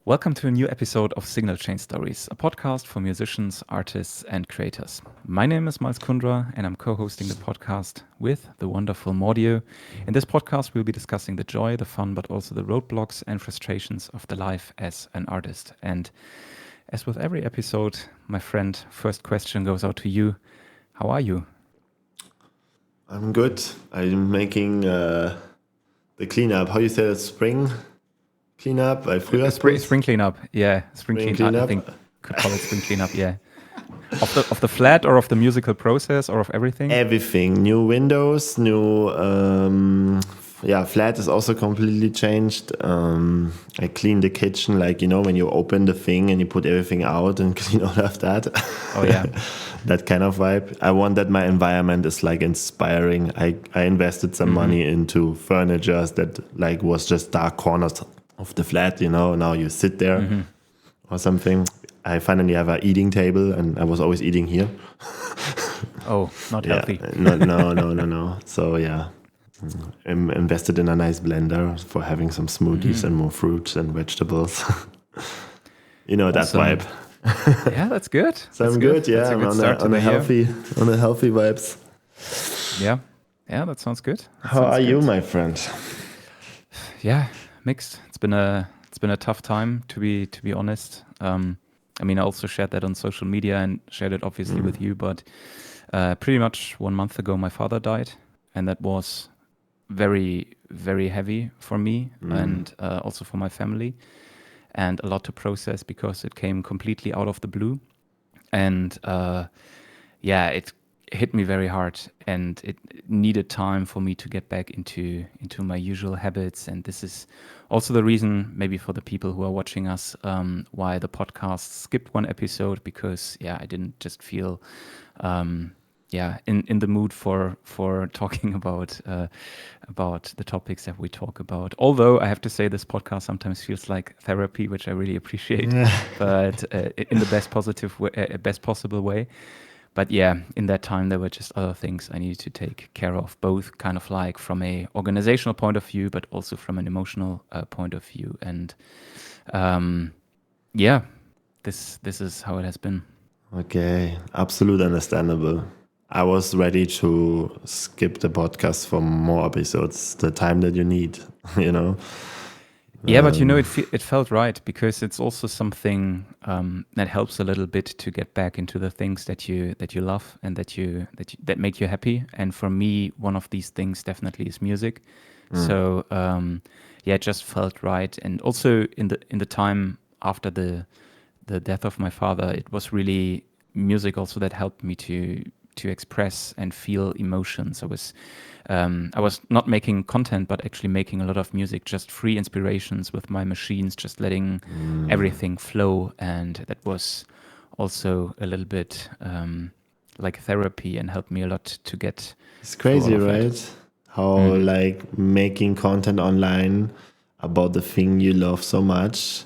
Welcome to a new episode of Signal Chain Stories, a podcast for musicians, artists, and creators. My name is Kvndra, and I'm co-hosting the podcast with the wonderful Mordio. In this podcast, we'll be discussing the joy, the fun, but also the roadblocks and frustrations of the life as an artist. And as with every episode, my friend, first question goes out to you. How are you? I'm good. I'm making the cleanup. How you say that? Spring cleanup? Spring cleanup. Yeah, spring cleanup. I think could call it spring cleanup. Yeah, of the flat or of the musical process or of everything. Everything. New windows. New. Flat is also completely changed. I clean the kitchen, like when you open the thing and you put everything out and clean all of that. Oh yeah. That kind of vibe. I want that my environment is like inspiring. I invested some money into furniture that like was just dark corners of the flat, Now you sit there or something. I finally have an eating table, and I was always eating here. Oh, not healthy. No. So yeah, I'm invested in a nice blender for having some smoothies and more fruits and vegetables. That Awesome. vibe. Yeah, that's good. So that's I'm good. Yeah, that's a I'm good start to the year. on the healthy vibes. Yeah, that sounds good. How are you, my friend? Yeah, mixed. It's been a tough time to be honest. I also shared that on social media and shared it obviously with you, but pretty much 1 month ago my father died, and that was very, very heavy for me and also for my family, and a lot to process because it came completely out of the blue, and it hit me very hard, and it needed time for me to get back into my usual habits. And this is also the reason, maybe for the people who are watching us, why the podcast skipped one episode, because I didn't just feel in the mood for talking about the topics that we talk about. Although I have to say, this podcast sometimes feels like therapy, which I really appreciate, but in the best possible way. But in that time, there were just other things I needed to take care of, both kind of like from a organizational point of view, but also from an emotional point of view. And this is how it has been. Okay, absolutely understandable. I was ready to skip the podcast for more episodes, the time that you need, Yeah, but it felt right, because it's also something that helps a little bit to get back into the things that you love and that make you happy. And for me, one of these things definitely is music. So it just felt right. And also in the time after the death of my father, it was really music also that helped me to express and feel emotions. I was not making content, but actually making a lot of music, just free inspirations with my machines, just letting everything flow. And that was also a little bit like therapy, and helped me a lot to get. It's crazy, right? How like making content online about the thing you love so much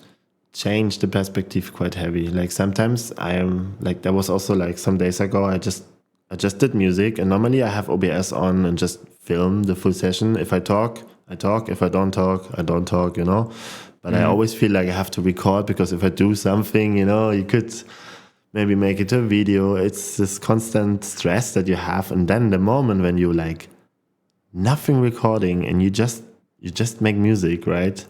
changed the perspective quite heavy. Like sometimes I am like, there was also like some days ago, I just did music, and normally I have OBS on and just film the full session. If I talk, I talk. If I don't talk, I don't talk, But I always feel like I have to record, because if I do something, you could maybe make it a video. It's this constant stress that you have. And then the moment when you like nothing recording and you just make music, right?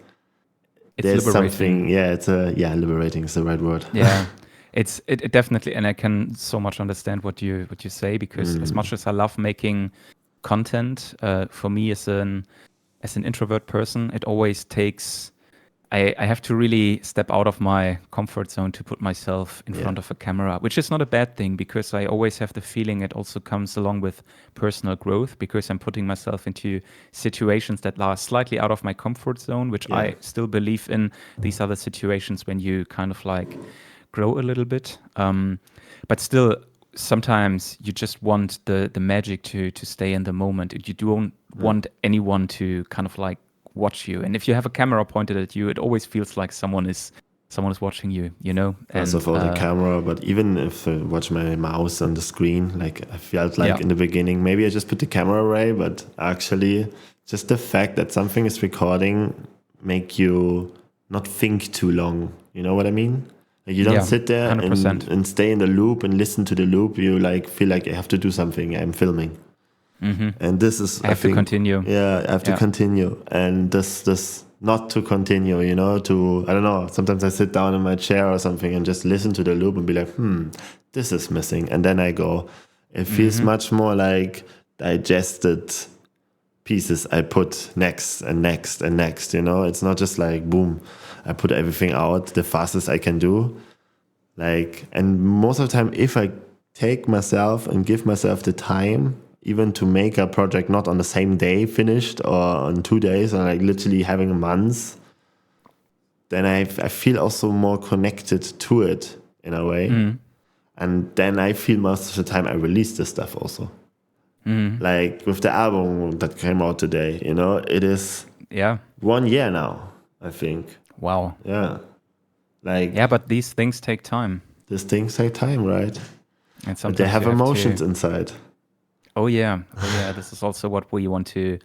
It's There's liberating. something, liberating is the right word. Yeah. It definitely, and I can so much understand what you say, because as much as I love making content, for me as an introvert person, it always takes. I have to really step out of my comfort zone to put myself in front of a camera, which is not a bad thing, because I always have the feeling it also comes along with personal growth, because I'm putting myself into situations that are slightly out of my comfort zone, which I still believe in. These are the situations when you kind of like grow a little bit, but still sometimes you just want the magic to stay in the moment. You don't want anyone to kind of like watch you, and if you have a camera pointed at you, it always feels like someone is watching you, First of all, the camera, but even if I watch my mouse on the screen, like I felt like in the beginning, maybe I just put the camera away, but actually just the fact that something is recording make you not think too long. You know what I mean? Like you don't Yeah, sit there 100%. and stay in the loop and listen to the loop. You like feel like I have to do something. I'm filming, and this is I have to think continue. yeah I have to Yeah. continue, and this not to continue. You know, to I don't know. Sometimes I sit down in my chair or something and just listen to the loop and be like, this is missing, and then I go. It feels much more like digested pieces I put next and next and next, you know? It's not just like, boom, I put everything out the fastest I can do. Like, and most of the time, if I take myself and give myself the time, even to make a project not on the same day finished or on 2 days, or like literally having a month, then I feel also more connected to it in a way. And then I feel most of the time I release this stuff also. Like with the album that came out today, you know, it is Yeah. 1 year now, I think. Wow. Yeah. Like Yeah, but these things take time. these things take time, right? And But they sometimes have you have emotions to. inside. Oh, yeah. Oh, yeah. This is also what we want to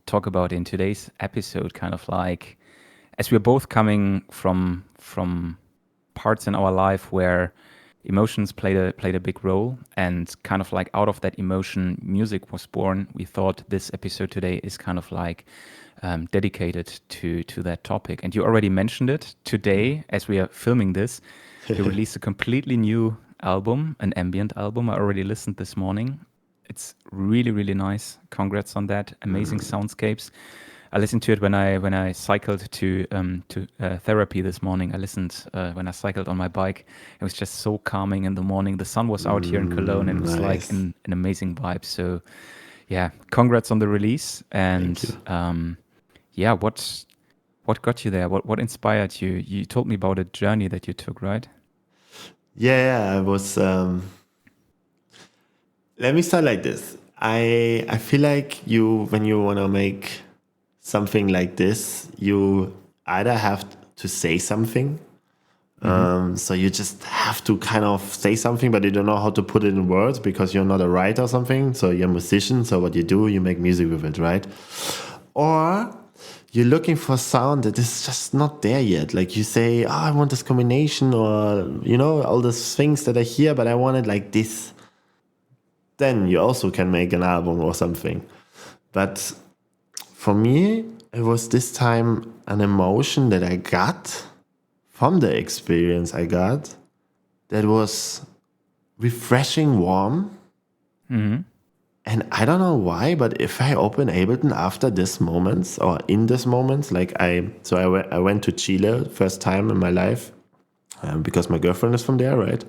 talk about in today's episode. Kind of like, as we're both coming from parts in our life where emotions played a big role, and kind of like out of that emotion, music was born. We thought this episode today is kind of like dedicated to that topic. And you already mentioned it today, as we are filming this. You released a completely new album, an ambient album. I already listened this morning. It's really, really nice. Congrats on that. Amazing soundscapes. I listened to it when I cycled to therapy this morning. I listened when I cycled on my bike. It was just so calming in the morning. The sun was out here in Cologne, and it was like Nice. an amazing vibe. So, yeah, congrats on the release. And Thank you. yeah, what got you there? What inspired you? You told me about a journey that you took, right? Yeah, I was let me start like this. I feel like you when you wanna make something like this, you either have to say something. So you just have to kind of say something, but you don't know how to put it in words because you're not a writer or something. So you're a musician. So what you do, you make music with it, right? Or you're looking for sound that is just not there yet. Like you say, oh, I want this combination, or you know, all these things that I hear, but I want it like this. Then you also can make an album or something. But for me, it was this time an emotion that I got from the experience I got that was refreshing warm. And I don't know why, but if I open Ableton after this moments or in this moments, like I went to Chile first time in my life because my girlfriend is from there, right?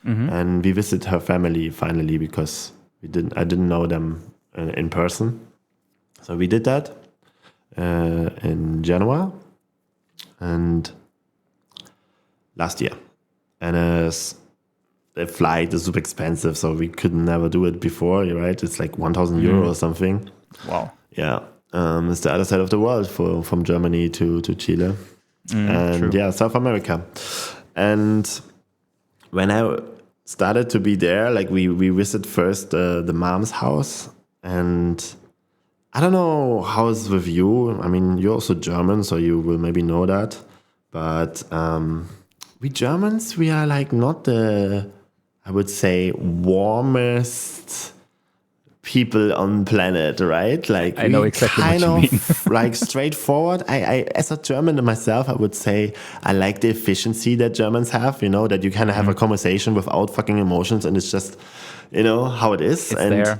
And we visited her family finally because I didn't know them in person. So we did that in January and last year. And the flight is super expensive, so we could never do it before, right? It's like 1,000 euro or something. Wow. Yeah. It's the other side of the world from Germany to Chile. And true. yeah, South America. And when I started to be there, like we visit first the mom's house, and I don't know how it's with you. I mean, you're also German, so you will maybe know that. But we Germans, we are like not the, I would say, warmest people on planet, right? Like I know we exactly what kind you mean. of like straightforward. I as a German myself, I would say I like the efficiency that Germans have, you know, that you kind of have a conversation without fucking emotions, and it's just, you know, how it is. It's and there.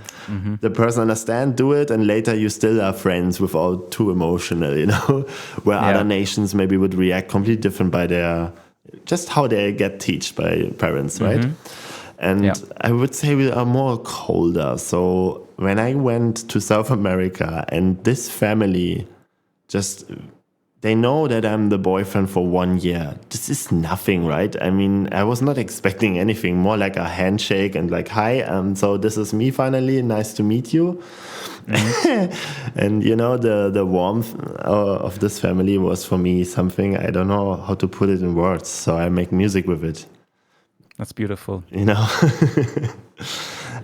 the person understand, do it, and later you still are friends without too emotional, you know, where Yeah. other nations maybe would react completely different by their, just how they get taught by parents, right? And Yeah. I would say we are more colder. So when I went to South America and this family just, they know that I'm the boyfriend for 1 year. This is nothing, right? I mean, I was not expecting anything more like a handshake and like, hi, so this is me finally. Nice to meet you. And you know, the warmth of this family was for me something, I don't know how to put it in words. So I make music with it. That's beautiful. You know,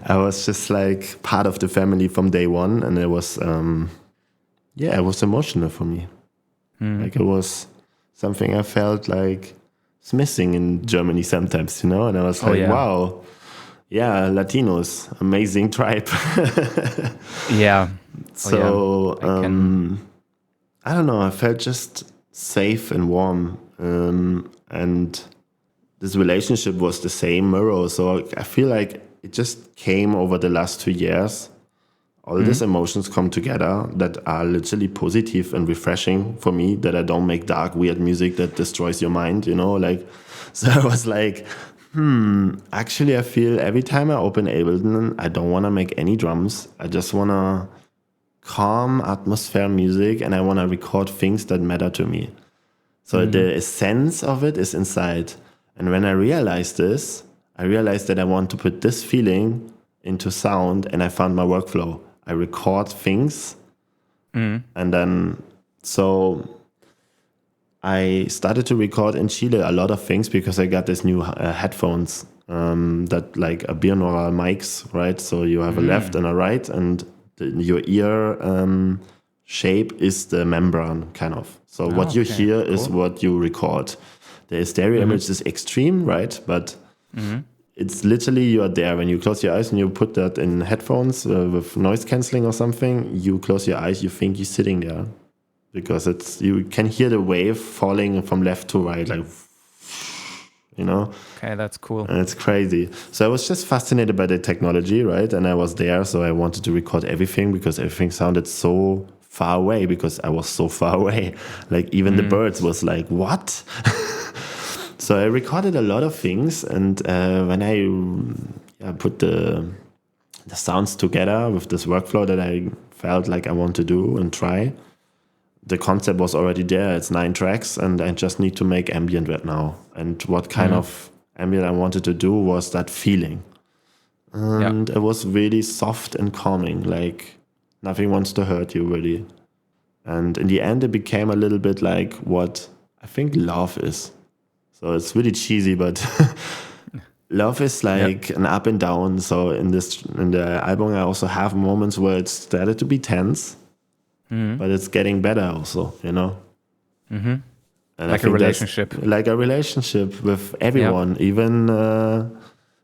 I was just like part of the family from day one, and it was, it was emotional for me. Like it was something I felt like it's missing in Germany sometimes, and I was like, wow, yeah, Latinos, amazing tribe. Yeah. So I don't know, I felt just safe and warm, and this relationship was the same mirror. So I feel like it just came over the last 2 years. All these emotions come together that are literally positive and refreshing for me, that I don't make dark, weird music that destroys your mind, so I was like, actually I feel every time I open Ableton, I don't want to make any drums. I just want to calm atmosphere music, and I want to record things that matter to me. So the essence of it is inside. And when I realized this, I realized that I want to put this feeling into sound, and I found my workflow. I record things, and then so I started to record in Chile a lot of things because I got this new headphones that like a binaural mics, right? So you have a left and a right, and your ear shape is the membrane, kind of. So what you hear is what you record. The stereo image is extreme, right? But it's literally, you are there. When you close your eyes and you put that in headphones with noise cancelling or something, you close your eyes, you think you're sitting there. Because you can hear the wave falling from left to right, like, Okay, that's cool. And it's crazy. So I was just fascinated by the technology, right? And I was there, so I wanted to record everything because everything sounded so far away, because I was so far away. Like even the birds was like, what? So I recorded a lot of things, and when I put the sounds together with this workflow that I felt like I want to do and try, the concept was already there. It's 9 tracks, and I just need to make ambient right now. And what kind of ambient I wanted to do was that feeling. And it was really soft and calming, like nothing wants to hurt you, really. And in the end, it became a little bit like what I think love is. So it's really cheesy, but love is like an up and down. So in the album, I also have moments where it started to be tense, but it's getting better also, Mm-hmm. And like a relationship. Like a relationship with everyone, even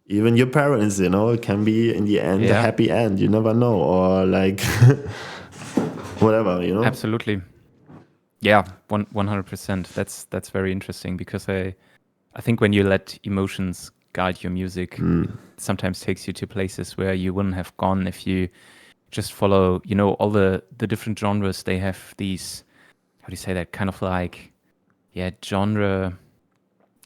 your parents, it can be in the end a happy end. You never know, or like whatever, Absolutely. Yeah, 100%. That's very interesting, because I think when you let emotions guide your music, it sometimes takes you to places where you wouldn't have gone if you just follow, all the different genres. They have these, how do you say that, kind of like, genre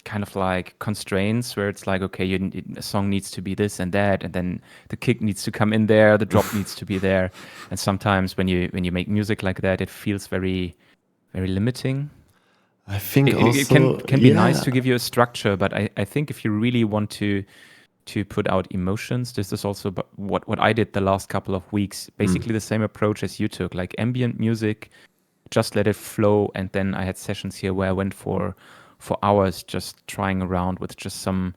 kind of like constraints, where it's like, okay, a song needs to be this and that, and then the kick needs to come in there, the drop needs to be there. And sometimes when you make music like that, it feels very, very limiting. I think It can be nice to give you a structure, but I think if you really want to put out emotions, this is also what I did the last couple of weeks. Basically the same approach as you took, like ambient music, just let it flow. And then I had sessions here where I went for hours just trying around with just some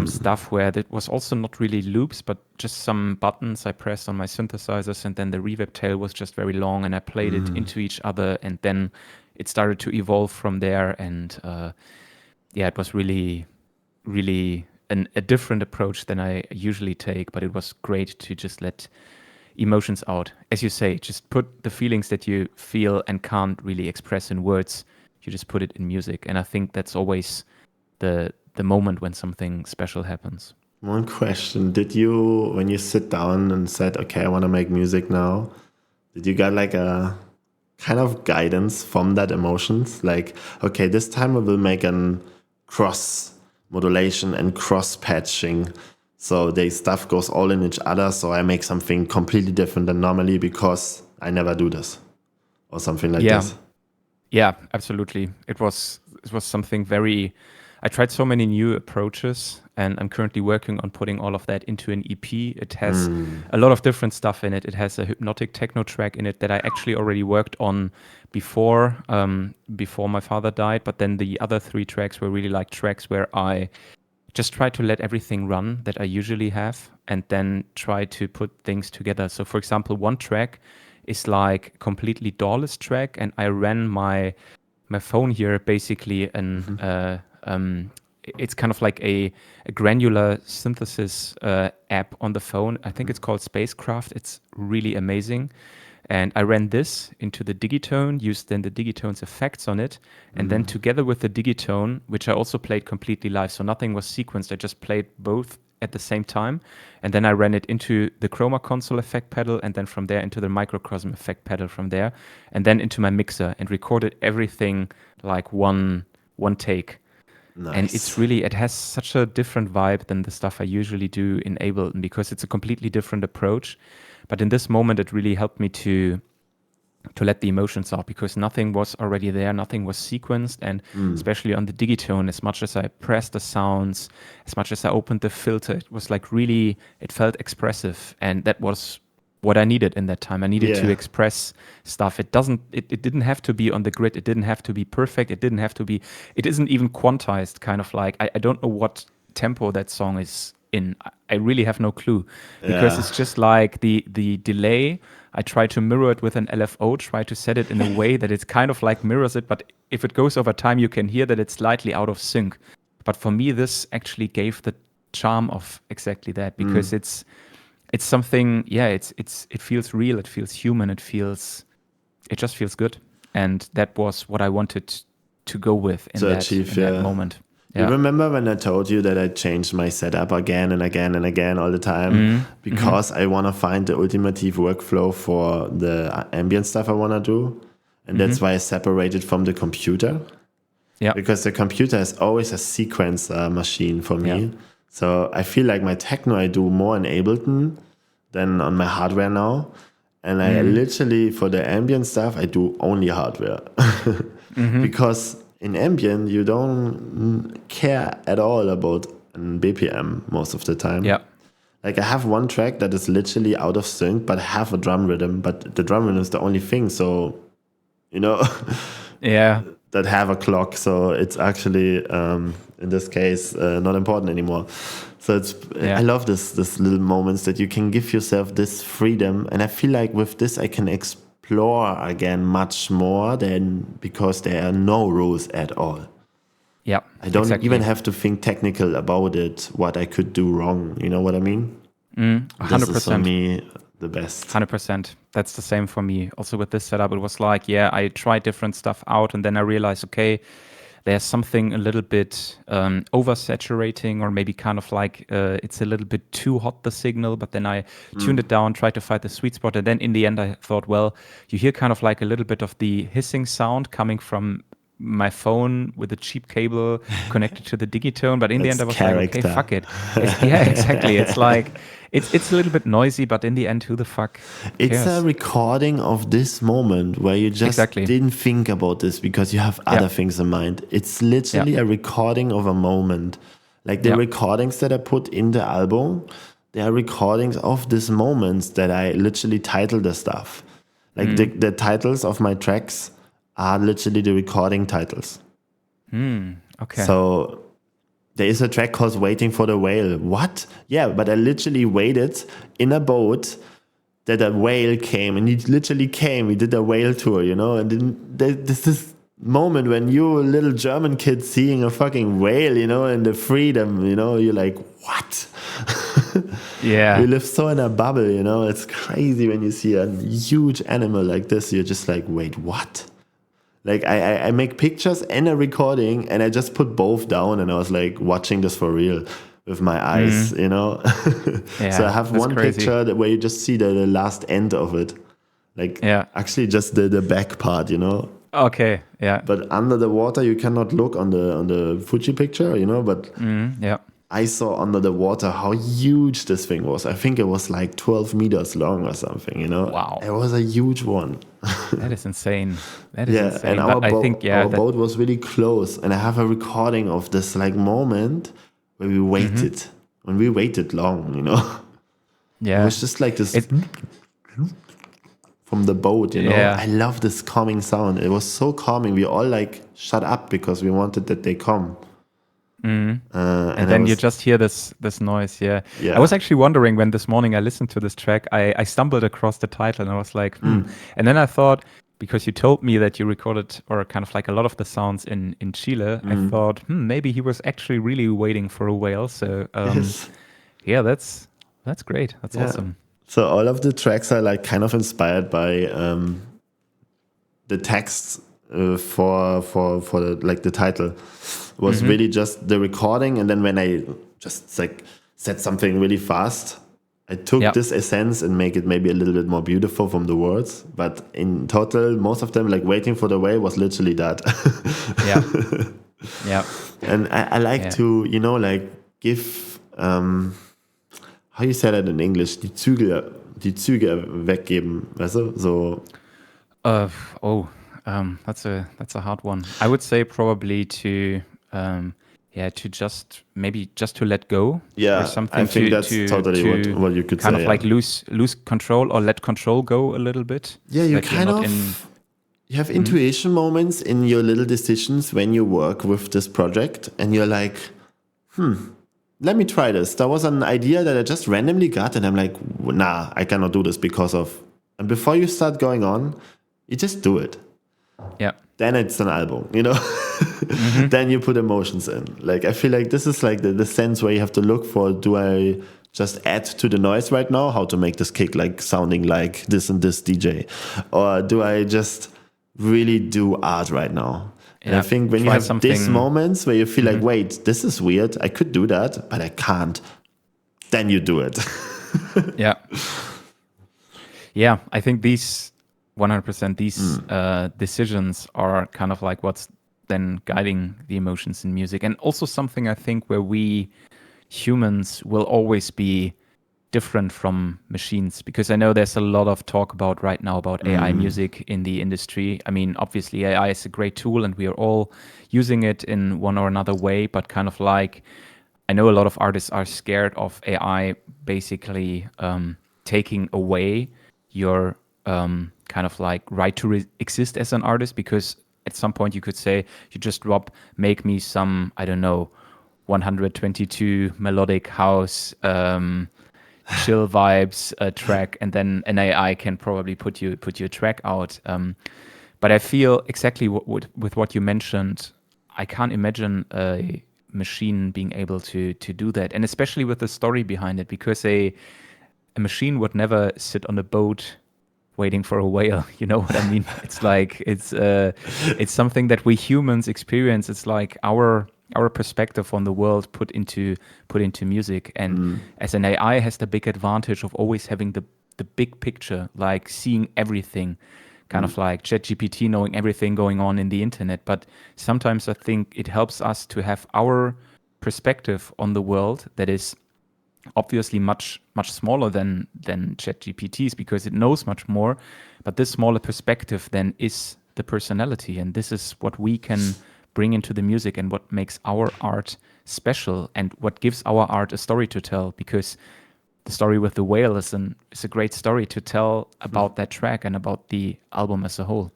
stuff where that was also not really loops, but just some buttons I pressed on my synthesizers, and then the reverb tail was just very long, and I played it into each other, and then it started to evolve from there. And it was really, really a different approach than I usually take, but it was great to just let emotions out. As you say, just put the feelings that you feel and can't really express in words, you just put it in music. And I think that's always the moment when something special happens. One question. Did you, when you sit down and said, okay, I want to make music now, did you get like a kind of guidance from that emotions? Like, okay, this time I will make an cross modulation and cross patching. So the stuff goes all in each other. So I make something completely different than normally because I never do this, or something like this. Yeah, absolutely. It was something very. I tried so many new approaches, and I'm currently working on putting all of that into an EP. It has a lot of different stuff in it. It has a hypnotic techno track in it that I actually already worked on before my father died. But then the other 3 tracks were really like tracks where I just try to let everything run that I usually have, and then try to put things together. So for example, one track is like completely DAWless track, and I ran my my phone here basically it's kind of like a granular synthesis app on the phone. I think it's called Spacecraft. It's really amazing. And I ran this into the Digitone, used then the Digitone's effects on it. And then together with the Digitone, which I also played completely live, so nothing was sequenced. I just played both at the same time. And then I ran it into the Chroma Console effect pedal, and then from there into the Microcosm effect pedal from there, and then into my mixer, and recorded everything like one take. Nice. And it's really, it has such a different vibe than the stuff I usually do in Ableton, because it's a completely different approach. But in this moment, it really helped me to let the emotions out, because nothing was already there, nothing was sequenced. And especially on the Digitone, as much as I pressed the sounds, as much as I opened the filter, it was like really, it felt expressive. And that was what I needed in that time. I needed to express stuff. It didn't have to be on the grid. It didn't have to be perfect. It isn't even quantized, kind of like, I don't know what tempo that song is in. I really have no clue, because it's just like the delay. I try to mirror it with an LFO, try to set it in a way that it's kind of like mirrors it, but if it goes over time, you can hear that it's slightly out of sync. But for me, this actually gave the charm of exactly that, because it's something, it feels real, it feels human, it just feels good. And that was what I wanted to go with in that moment. You remember when I told you that I changed my setup again and again and again all the time because I want to find the ultimative workflow for the ambient stuff I want to do. And that's why I separated from the computer. Yeah. Because the computer is always a sequence machine for me. Yeah. So I feel like my techno I do more in Ableton than on my hardware now. And I literally, for the ambient stuff, I do only hardware. Because in ambient, you don't care at all about BPM most of the time. Yeah. Like I have one track that is literally out of sync, but I have a drum rhythm. But the drum rhythm is the only thing. So, that have a clock. So it's actually, in this case, not important anymore. So I love this little moments that you can give yourself this freedom. And I feel like with this, I can explore again much more than because there are no rules at all. Yeah, I don't even have to think technical about it, what I could do wrong. You know what I mean? 100%. This is for me the best. 100%. That's the same for me. Also with this setup, it was like, I tried different stuff out, and then I realized, okay, there's something a little bit oversaturating, or maybe kind of like it's a little bit too hot, the signal. But then I tuned it down, tried to find the sweet spot. And then in the end, I thought, well, you hear kind of like a little bit of the hissing sound coming from my phone with a cheap cable connected to the Digitone. But in the end, I was like, okay, fuck it. Exactly. It's like, it's a little bit noisy, but in the end, who the fuck cares? It's a recording of this moment where you just didn't think about this because you have other things in mind. It's literally a recording of a moment. Like the recordings that I put in the album, they are recordings of these moments that I literally title the stuff. Like the titles of my tracks are literally the recording titles. Okay. So there is a track called Waiting for the Whale. What? Yeah, but I literally waited in a boat that a whale came, and he literally came. We did a whale tour, and then there's this moment when you, a little German kid, seeing a fucking whale, and the freedom, you're like, what? Yeah. We live so in a bubble, it's crazy when you see a huge animal like this. You're just like, wait, what? Like I make pictures and a recording, and I just put both down, and I was like watching this for real with my eyes, So I have one picture where you just see the last end of it, like actually just the back part, Okay, yeah. But under the water, you cannot look on the Fuji picture, But I saw under the water how huge this thing was. I think it was like 12 meters long or something, Wow. It was a huge one. That is insane. That is insane. And our boat was really close. And I have a recording of this like moment where we waited. When we waited long, Yeah. It was just like this from the boat, Yeah. I love this calming sound. It was so calming. We all like shut up because we wanted that they come. And then you just hear this noise. Yeah. I was actually wondering when this morning I listened to this track, I stumbled across the title and I was like, And then I thought, because you told me that you recorded or kind of like a lot of the sounds in Chile, I thought maybe he was actually really waiting for a whale. So Yes. yeah, that's great. That's Yeah. awesome. So all of the tracks are like kind of inspired by the text for like the title was really just the recording, and then when I just like said something really fast, I took this essence and make it maybe a little bit more beautiful from the words. But in total, most of them, like Waiting for the Whale, was literally that. Yeah. Yeah. And I like to, you know, like give how you say that in English, die Züge weggeben, weißt du? So. That's a hard one. I would say probably to to just maybe just to let go, Yeah, or something, I think that's totally what you could kind say. of like lose control or let control go a little bit. Yeah, so you that you're kind not of you have intuition moments in your little decisions when you work with this project, and you're like, let me try this. There was an idea that I just randomly got, and I'm like, nah, I cannot do this because of. And before you start going on, you just do it. Yeah. Then it's an album, you know? Then you put emotions in. Like, I feel like this is like the sense where you have to look for, do I just add to the noise right now? How to make this kick like sounding like this and this DJ? Or do I just really do art right now? And I think when you have these moments where you feel like, wait, this is weird. I could do that, but I can't. Then you do it. Yeah. Yeah, I think these 100%, these decisions are kind of like what's then guiding the emotions in music. And also something I think where we humans will always be different from machines, because I know there's a lot of talk about right now about AI music in the industry. I mean, obviously AI is a great tool and we are all using it in one or another way, but kind of like, I know a lot of artists are scared of AI basically taking away your kind of like right to exist as an artist, because at some point you could say, you just make me some, I don't know, 122 melodic house chill vibes track, and then an AI can probably put your track out. But I feel exactly with what you mentioned. I can't imagine a machine being able to do that, and especially with the story behind it, because a machine would never sit on a boat waiting for a whale. You know what I mean? It's like it's something that we humans experience. It's like our perspective on the world put into music, and as an AI has the big advantage of always having the big picture, like seeing everything, kind of like ChatGPT knowing everything going on in the internet. But sometimes I think it helps us to have our perspective on the world that is obviously much smaller than ChatGPT's, because it knows much more. But this smaller perspective then is the personality, and this is what we can bring into the music and what makes our art special and what gives our art a story to tell. Because the story with the whale is a great story to tell about that track and about the album as a whole.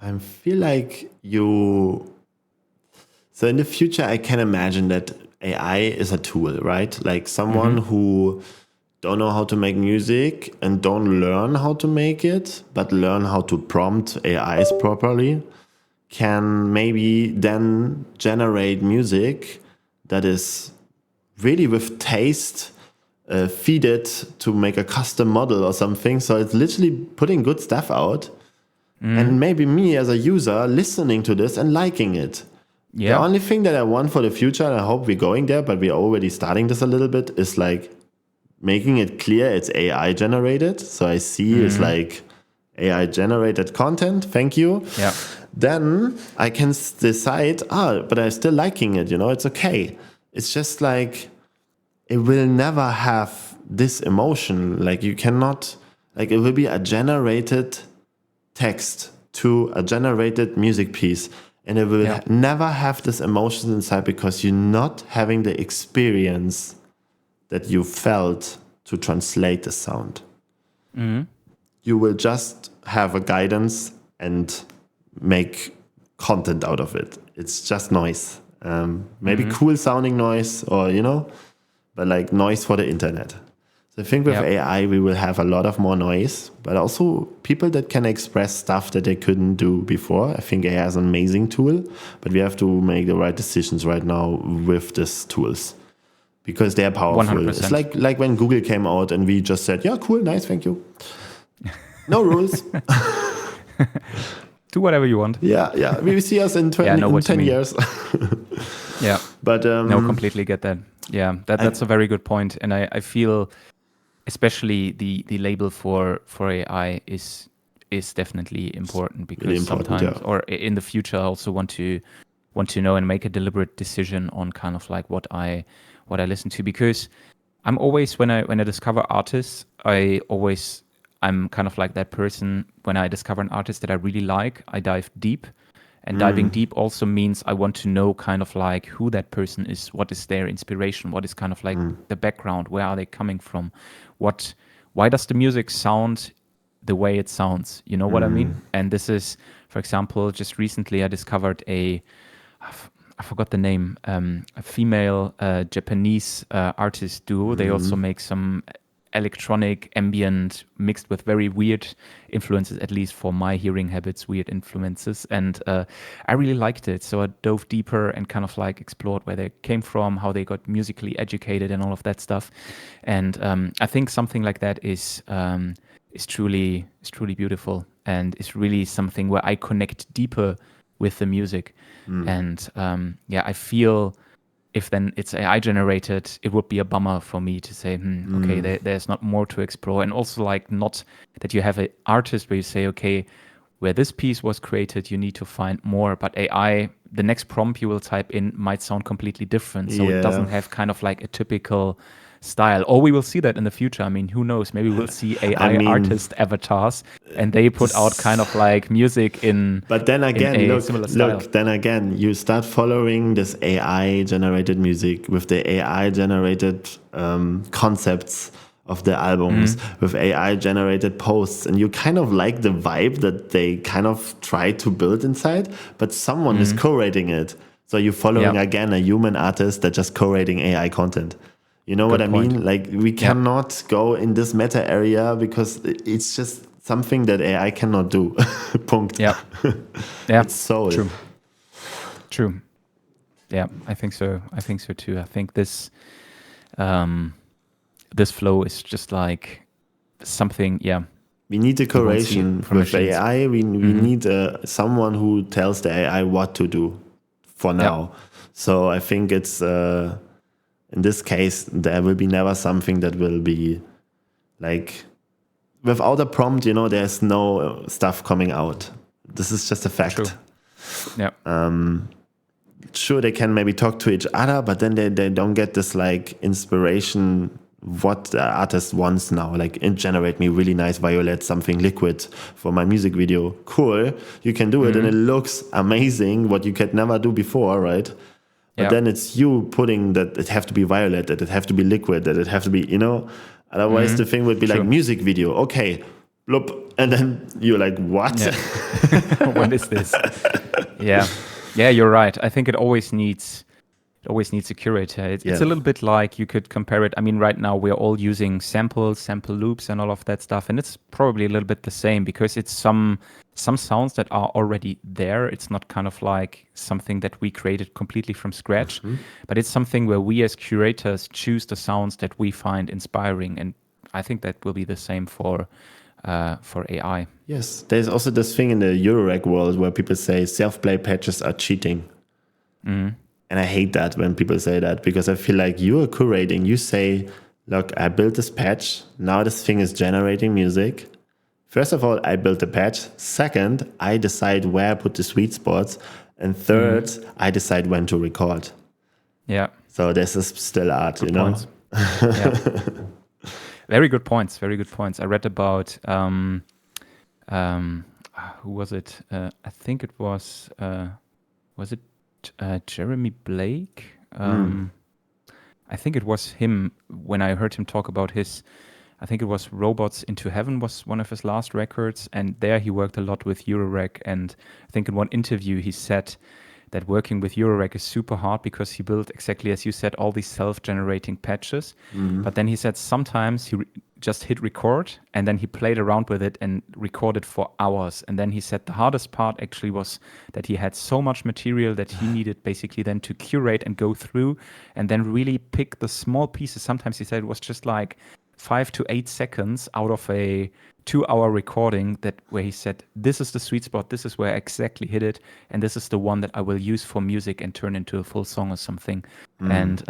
I feel like you. So in the future, I can imagine that AI is a tool, right? Like someone who don't know how to make music and don't learn how to make it, but learn how to prompt AIs properly, can maybe then generate music that is really with taste, feed it to make a custom model or something. So it's literally putting good stuff out. And maybe me as a user listening to this and liking it. Yeah. The only thing that I want for the future, and I hope we're going there, but we're already starting this a little bit, is like making it clear it's AI generated. So I see it's like AI generated content. Thank you. Yeah. Then I can decide, but I'm still liking it. You know, it's okay. It's just like, it will never have this emotion. Like you cannot, like it will be a generated text to a generated music piece, and it will never have this emotion inside, because you're not having the experience that you felt to translate the sound. You will just have a guidance and make content out of it. It's just noise. Maybe cool sounding noise, or, you know, but like noise for the internet. So I think with Yep. AI, we will have a lot of more noise, but also people that can express stuff that they couldn't do before. I think AI is an amazing tool, but we have to make the right decisions right now with these tools because they're powerful. It's 100%. like when Google came out and we just said, yeah, cool, nice, thank you. No rules. Do whatever you want. Yeah. We will see us in Yeah, I know in what you 10 mean. years. Yeah. But No, completely get that. Yeah, that's a very good point. And I feel especially the label for AI is definitely important because really important, sometimes yeah. or in the future I also want to know and make a deliberate decision on kind of like what I listen to, because I'm always when I discover artists, I'm kind of like that person. When I discover an artist that I really like, I dive deep. And diving deep also means I want to know kind of like who that person is, what is their inspiration, what is kind of like the background, where are they coming from, why does the music sound the way it sounds? You know what I mean? And this is, for example, just recently I discovered I forgot the name, a female Japanese artist duo. They also make some electronic ambient mixed with very weird influences, at least for my hearing habits, weird influences. And I really liked it. So I dove deeper and kind of like explored where they came from, how they got musically educated and all of that stuff. And I think something like that is truly beautiful and is really something where I connect deeper with the music. And I feel if then it's AI generated, it would be a bummer for me to say, okay, there's not more to explore. And also like not that you have an artist where you say, okay, where this piece was created, you need to find more. But AI, the next prompt you will type in might sound completely different. So it doesn't have kind of like a typical style. Or we will see that in the future. I mean, who knows? Maybe we'll see AI artist avatars and they put out kind of like music in But then again, in a similar style. then again, you start following this AI generated music with the AI generated concepts of the albums, with AI generated posts, and you kind of like the vibe that they kind of try to build inside, but someone is curating it. So you're following again a human artist that just curating AI content. You know what I mean? Like we cannot go in this meta area because it's just something that AI cannot do. Punkt. Yeah. It's soul. True. Yeah, I think so. I think so too. I think this this flow is just like something, We need a curation from with machines. AI. We need someone who tells the AI what to do for now. So I think it's in this case there will be never something that will be like without a prompt. You know, there's no stuff coming out. This is just a fact. True. Yeah. Sure, they can maybe talk to each other, but then they don't get this like inspiration what the artist wants now, like generate me really nice violet, something liquid for my music video. Cool, you can do it and it looks amazing, what you could never do before, right? But then it's you putting that it have to be violet, that it have to be liquid, that it have to be, you know, otherwise the thing would be like music video, okay, bloop, and then you're like, what? What is this? Yeah, you're right. I think it always needs a curator. It's a little bit like you could compare it. I mean, right now we're all using samples, sample loops and all of that stuff. And it's probably a little bit the same because it's some sounds that are already there. It's not kind of like something that we created completely from scratch, but it's something where we as curators choose the sounds that we find inspiring. And I think that will be the same for AI. Yes, there's also this thing in the Eurorack world where people say self-play patches are cheating. And I hate that when people say that because I feel like you are curating. You say, look, I built this patch. Now this thing is generating music. First of all, I built the patch. Second, I decide where I put the sweet spots. And third, I decide when to record. Yeah. So this is still art, Good you know? points. Yeah. Very good points. Very good points. I read about who was it? I think it was it Jeremy Blake? I think it was him when I heard him talk about his. I think it was Robots into Heaven was one of his last records, and there he worked a lot with Eurorack. And I think in one interview he said that working with Eurorack is super hard because he built, exactly as you said, all these self-generating patches. But then he said sometimes he just hit record and then he played around with it and recorded for hours. And then he said the hardest part actually was that he had so much material that he needed basically then to curate and go through and then really pick the small pieces. Sometimes he said it was just like 5 to 8 seconds out of a 2-hour recording that where he said, this is the sweet spot, this is where I exactly hit it, and this is the one that I will use for music and turn into a full song or something. And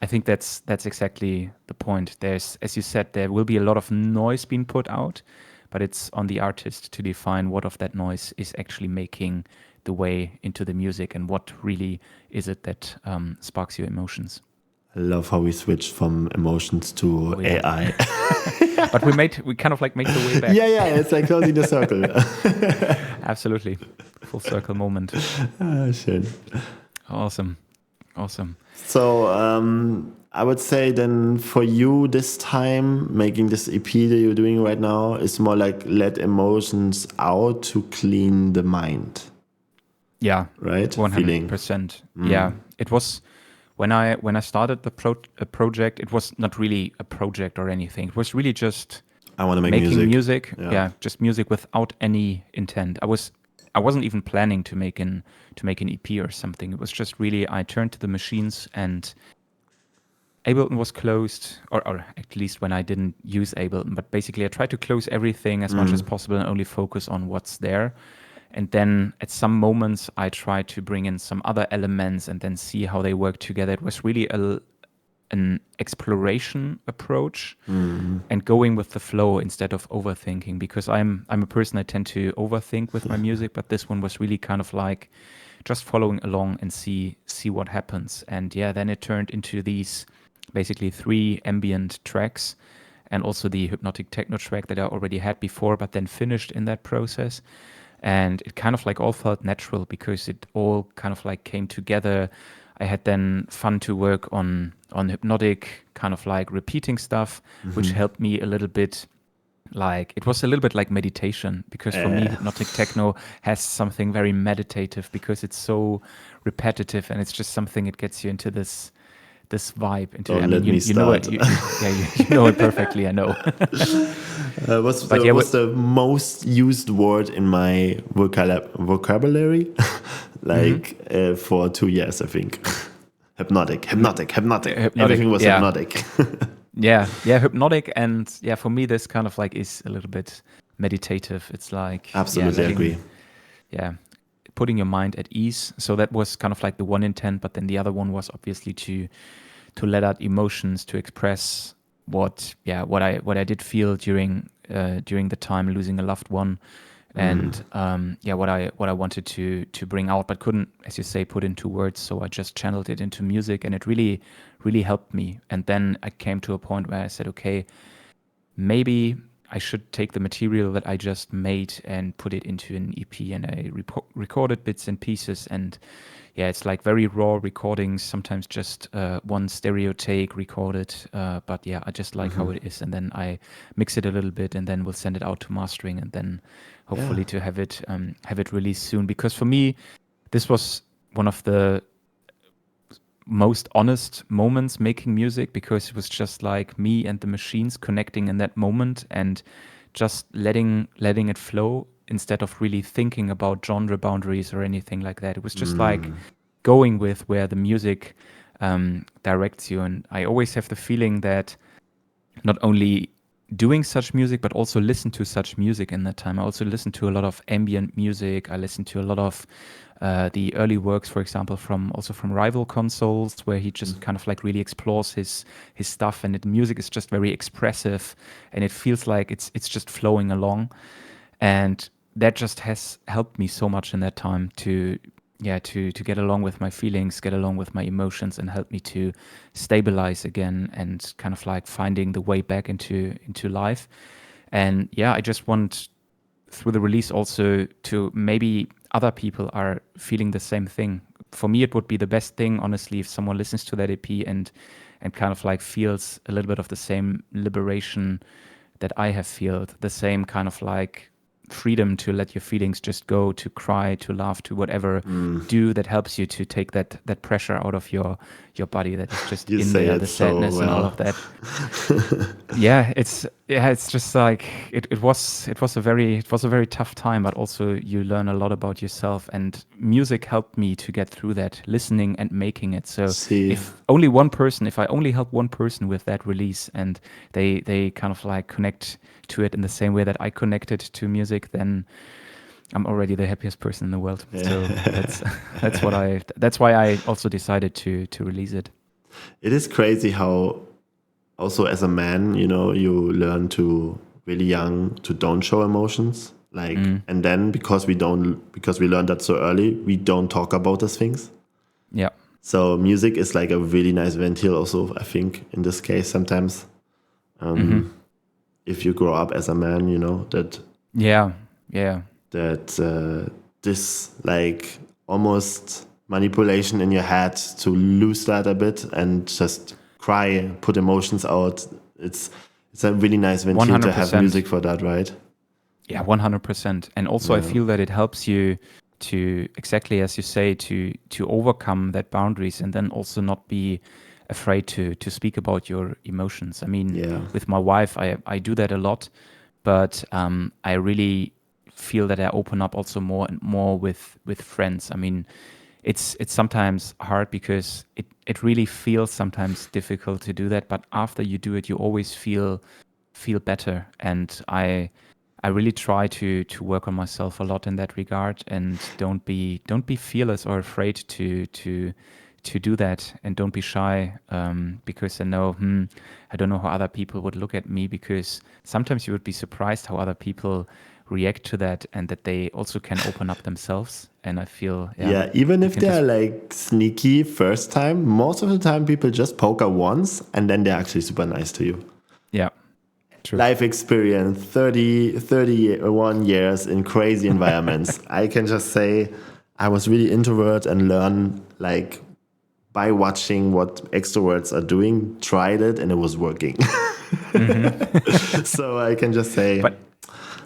I think that's exactly the point. There's, as you said, there will be a lot of noise being put out, but it's on the artist to define what of that noise is actually making the way into the music and what really is it that sparks your emotions. I love how we switched from emotions to AI. But we kind of like make the way back. Yeah, it's like closing the circle. Absolutely. Full circle moment. Schön. Awesome. So I would say then for you this time, making this EP that you're doing right now is more like let emotions out to clean the mind. Yeah. Right? 100%. Yeah. It was when I started the project, it was not really a project or anything. It was really just I want to make making music. Yeah, just music without any intent. I wasn't even planning to make an EP or something. It was just really I turned to the machines and Ableton was closed, or at least when I didn't use Ableton. But basically, I tried to close everything as much as possible and only focus on what's there. And then at some moments, I tried to bring in some other elements and then see how they work together. It was really an exploration approach and going with the flow instead of overthinking, because I'm a person, I tend to overthink with my music, but this one was really kind of like just following along and see what happens. And yeah, then it turned into these basically 3 ambient tracks and also the hypnotic techno track that I already had before, but then finished in that process. And it kind of like all felt natural because it all kind of like came together. I had then fun to work on hypnotic kind of like repeating stuff, which helped me a little bit. Like it was a little bit like meditation, because for me hypnotic techno has something very meditative because it's so repetitive and it's just something, it gets you into this vibe into Don't let me you know it, start. you know it perfectly, I know. What's the most used word in my vocabulary like for 2 years, I think? hypnotic. Everything was hypnotic. yeah hypnotic. And yeah, for me this kind of like is a little bit meditative. It's like Absolutely agree. Putting your mind at ease. So that was kind of like the one intent, but then the other one was obviously to let out emotions, to express what I did feel during the time losing a loved one, and what I wanted to bring out, but couldn't, as you say, put into words. So I just channeled it into music, and it really helped me. And then I came to a point where I said, okay, maybe I should take the material that I just made and put it into an EP, and I recorded bits and pieces. And yeah, it's like very raw recordings, sometimes just one stereo take recorded. But yeah, I just like how it is. And then I mix it a little bit, and then we'll send it out to mastering, and then hopefully to have it released soon. Because for me, this was one of the most honest moments making music, because it was just like me and the machines connecting in that moment and just letting it flow instead of really thinking about genre boundaries or anything like that. It was just like going with where the music directs you. And I always have the feeling that not only doing such music, but also listen to such music in that time. I also listened to a lot of ambient music. I listened to a lot of the early works, for example, from Rival Consoles, where he just kind of like really explores his stuff, and the music is just very expressive, and it feels like it's just flowing along, and that just has helped me so much in that time to get along with my feelings, get along with my emotions, and help me to stabilize again and kind of like finding the way back into life. And yeah, I just want through the release also to maybe other people are feeling the same thing. For me, it would be the best thing, honestly, if someone listens to that EP and kind of like feels a little bit of the same liberation that I have felt, the same kind of like freedom to let your feelings just go, to cry, to laugh, to whatever do that helps you to take that pressure out of your body that is just You in say there, it the so sadness and all well. of that. It's just like it was a very tough time, but also you learn a lot about yourself, and music helped me to get through that, listening and making it. So See, if I only help one person with that release, and they kind of like connect to it in the same way that I connected to music, then I'm already the happiest person in the world. So that's why I also decided to release it. it is crazy how also as a man, you learn to really young to don't show emotions. Like, and then because we learned that so early, we don't talk about those things. Yeah. So music is like a really nice ventil also, I think, in this case sometimes. If you grow up as a man, that Yeah. this like almost manipulation in your head to lose that a bit and just cry, put emotions out. It's a really nice ventil to have 100%. music for that, right? Yeah, 100%. And also, I feel that it helps you to, exactly as you say, to overcome that boundaries, and then also not be afraid to speak about your emotions. I mean, with my wife, I do that a lot, but I really feel that I open up also more and more with friends. I mean, it's sometimes hard because it really feels sometimes difficult to do that, but after you do it, you always feel better. And I really try to work on myself a lot in that regard, and don't be fearless or afraid to do that, and don't be shy, because I know I don't know how other people would look at me, because sometimes you would be surprised how other people react to that, and that they also can open up themselves. And I feel even if they're like sneaky first time, most of the time people just poke at once and then they're actually super nice to you. Yeah. True. Life experience, 31 years in crazy environments. I can just say I was really introvert and learn like by watching what extroverts are doing, tried it and it was working. So I can just say... But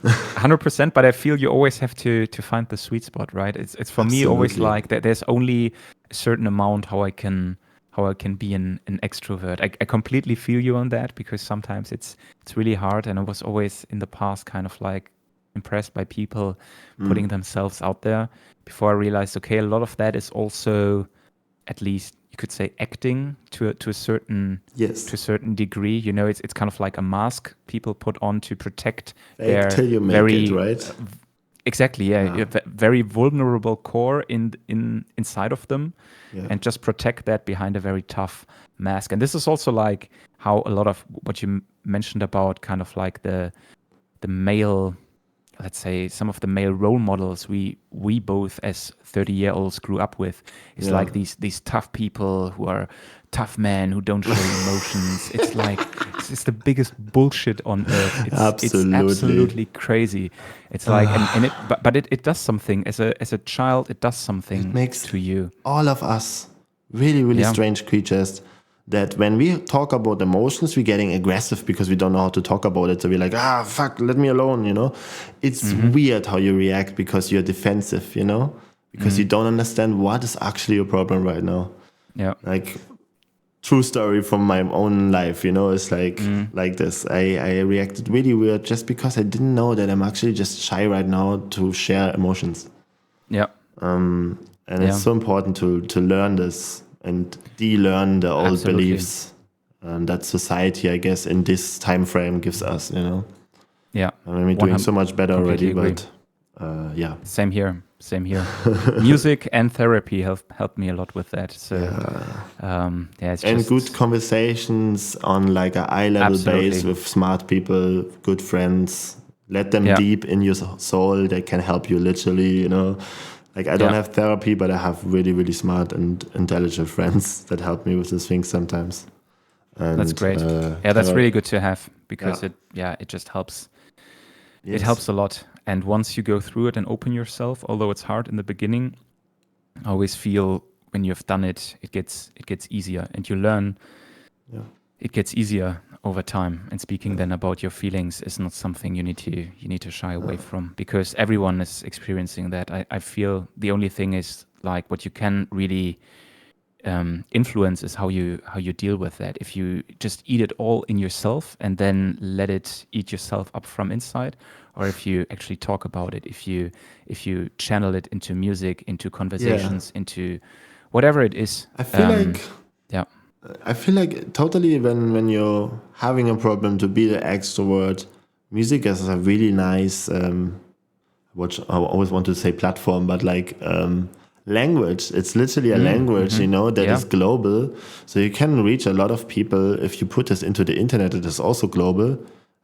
100%, but I feel you always have to find the sweet spot, right? It's for me always like that. There's only a certain amount how I can be an extrovert. I completely feel you on that, because sometimes it's really hard, and I was always in the past kind of like impressed by people putting themselves out there, before I realized, okay, a lot of that is also, at least you could say, acting to a certain degree. It's kind of like a mask people put on to protect their till you make very it, right? Exactly, yeah. Very vulnerable core inside of them, and just protect that behind a very tough mask. And this is also like how a lot of what you mentioned about kind of like the male, let's say, some of the male role models we both as 30-year-olds grew up with, is like these tough people who are tough men who don't show emotions. It's like it's the biggest bullshit on earth. It's absolutely crazy. It's like but it does something as a child. It does something. It makes to you. All of us really strange creatures. That when we talk about emotions, we're getting aggressive because we don't know how to talk about it. So we're like, fuck, let me alone, It's weird how you react because you're defensive, because you don't understand what is actually your problem right now. Yeah. Like, true story from my own life, it's like this. I reacted really weird just because I didn't know that I'm actually just shy right now to share emotions. Yeah. And it's so important to learn this and de-learn the old beliefs that society, I guess, in this time frame gives us, Yeah. I mean, we're doing so much better already, but Same here. Music and therapy helped me a lot with that. So it's and just good conversations on like a eye level base with smart people, good friends. Let them deep in your soul. They can help you literally, Like, I don't have therapy, but I have really, really smart and intelligent friends that help me with these things sometimes. And, that's great. That's really good to have, because it just helps. It helps a lot. And once you go through it and open yourself, although it's hard in the beginning, I always feel when you've done it, it gets easier, and you learn it gets easier over time. And speaking then about your feelings is not something you need to shy away from, because everyone is experiencing that. I feel the only thing is like what you can really influence is how you deal with that. If you just eat it all in yourself and then let it eat yourself up from inside, or if you actually talk about it, if you channel it into music, into conversations, into whatever it is. I feel like yeah. I feel like totally when you're having a problem to be the extrovert, music is a really nice what I always want to say platform, but like language. It's literally a language, you know, that is global. So you can reach a lot of people if you put this into the internet. It is also global.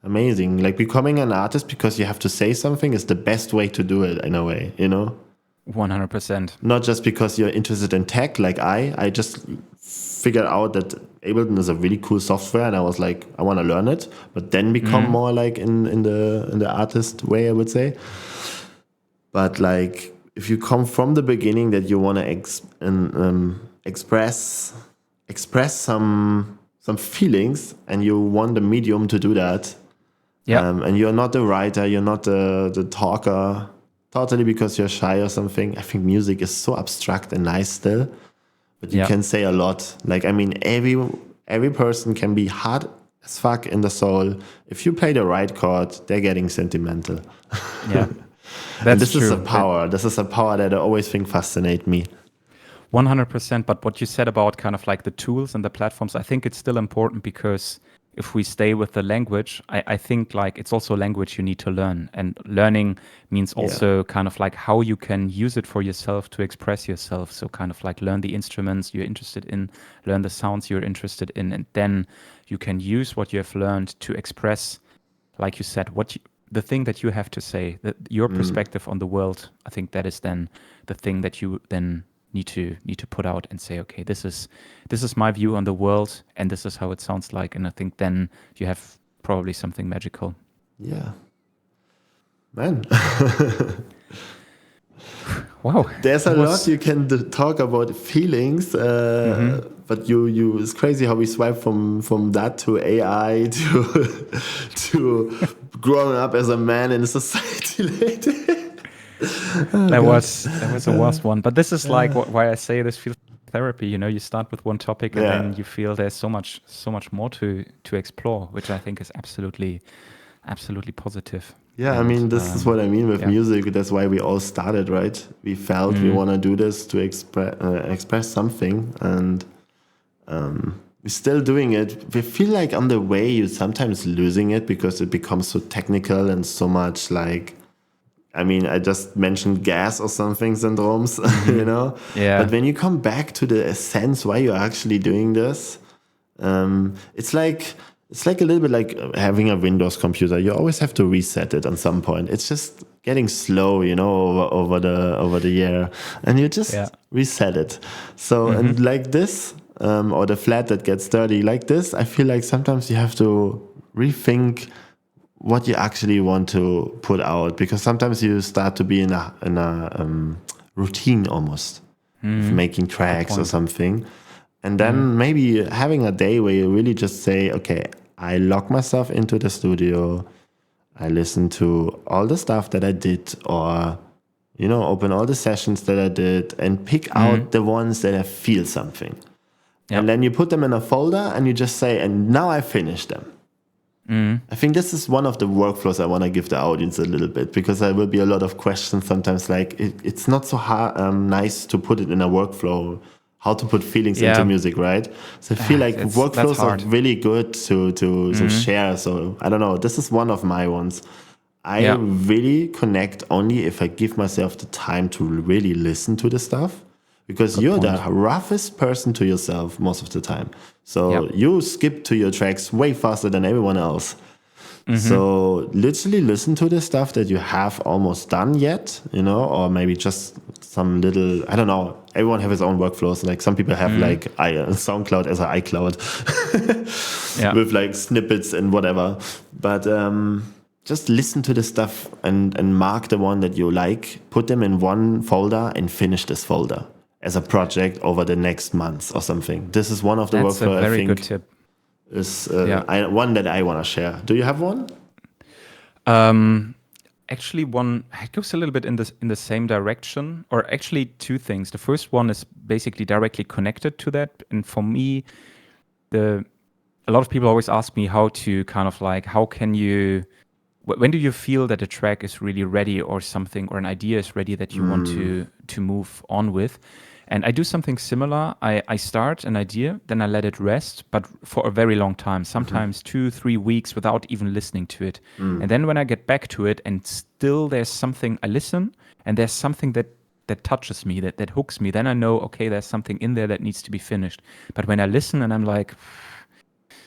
Amazing. Like becoming an artist because you have to say something is the best way to do it in a way, you know? 100%. Not just because you're interested in tech like I just figured out that Ableton is a really cool software and I was like, I want to learn it, but then become more like in the artist way, I would say. But like if you come from the beginning that you want to express some feelings and you want the medium to do that, and you're not the writer, you're not the talker, totally because you're shy or something. I think music is so abstract and nice still, but you can say a lot. Like, I mean, every person can be hard as fuck in the soul. If you play the right chord, they're getting sentimental. Yeah, and this is a power. This is a power that I always think fascinate me. 100%. But what you said about kind of like the tools and the platforms, I think it's still important, because if we stay with the language, I think like it's also a language you need to learn, and learning means also kind of like how you can use it for yourself to express yourself. So kind of like learn the instruments you're interested in, learn the sounds you're interested in, and then you can use what you have learned to express, like you said, the thing that you have to say, that your perspective on the world. I think that is then the thing that you then need to put out and say, okay, this is my view on the world and this is how it sounds like. And I think then you have probably something magical. Yeah, man. Wow, there's a lot you can talk about feelings, but you it's crazy how we swipe from that to AI to growing up as a man in society later. That was a worst one, but this is like why I say this feels like therapy. You know, you start with one topic and then you feel there's so much more to explore, which I think is absolutely positive. Yeah, I mean, this is what I mean with music. That's why we all started, right? We felt we want to do this to express something, and we're still doing it. We feel like on the way you're sometimes losing it because it becomes so technical and so much like, I mean, I just mentioned gas or something syndromes, you know? Yeah. But when you come back to the essence why you're actually doing this, it's like a little bit like having a Windows computer. You always have to reset it at some point. It's just getting slow, you know, over the year, and you just reset it. So and like this, or the flat that gets dirty, like this, I feel like sometimes you have to rethink what you actually want to put out, because sometimes you start to be in a routine almost of making tracks or something. And then maybe having a day where you really just say, okay, I lock myself into the studio, I listen to all the stuff that I did, or, you know, open all the sessions that I did and pick out the ones that I feel something. Yep. And then you put them in a folder and you just say, and now I finished them. I think this is one of the workflows I want to give the audience a little bit, because there will be a lot of questions sometimes, like it's not so hard, nice to put it in a workflow, how to put feelings into music, right? So I feel like workflows are really good to share. So I don't know, this is one of my ones. I really connect only if I give myself the time to really listen to the stuff. Because you're the roughest person to yourself most of the time. So you skip to your tracks way faster than everyone else. So literally listen to the stuff that you have almost done yet, you know, or maybe just some little, I don't know, everyone have his own workflows. Like some people have like SoundCloud as an iCloud with like snippets and whatever. But just listen to the stuff and mark the one that you like, put them in one folder and finish this folder as a project over the next months or something. This is one of the workflows I think good tip. is one that I want to share. Do you have one? Actually, one it goes a little bit in the same direction, or actually two things. The first one is basically directly connected to that, and for me, a lot of people always ask me how to kind of like, how can you, when do you feel that a track is really ready, or something, or an idea is ready that you want to move on with? And I do something similar. I start an idea, then I let it rest, but for a very long time, sometimes 2-3 weeks without even listening to it. And then when I get back to it and still there's something, I listen, and there's something that touches me, that hooks me, then I know, okay, there's something in there that needs to be finished. But when I listen and I'm like,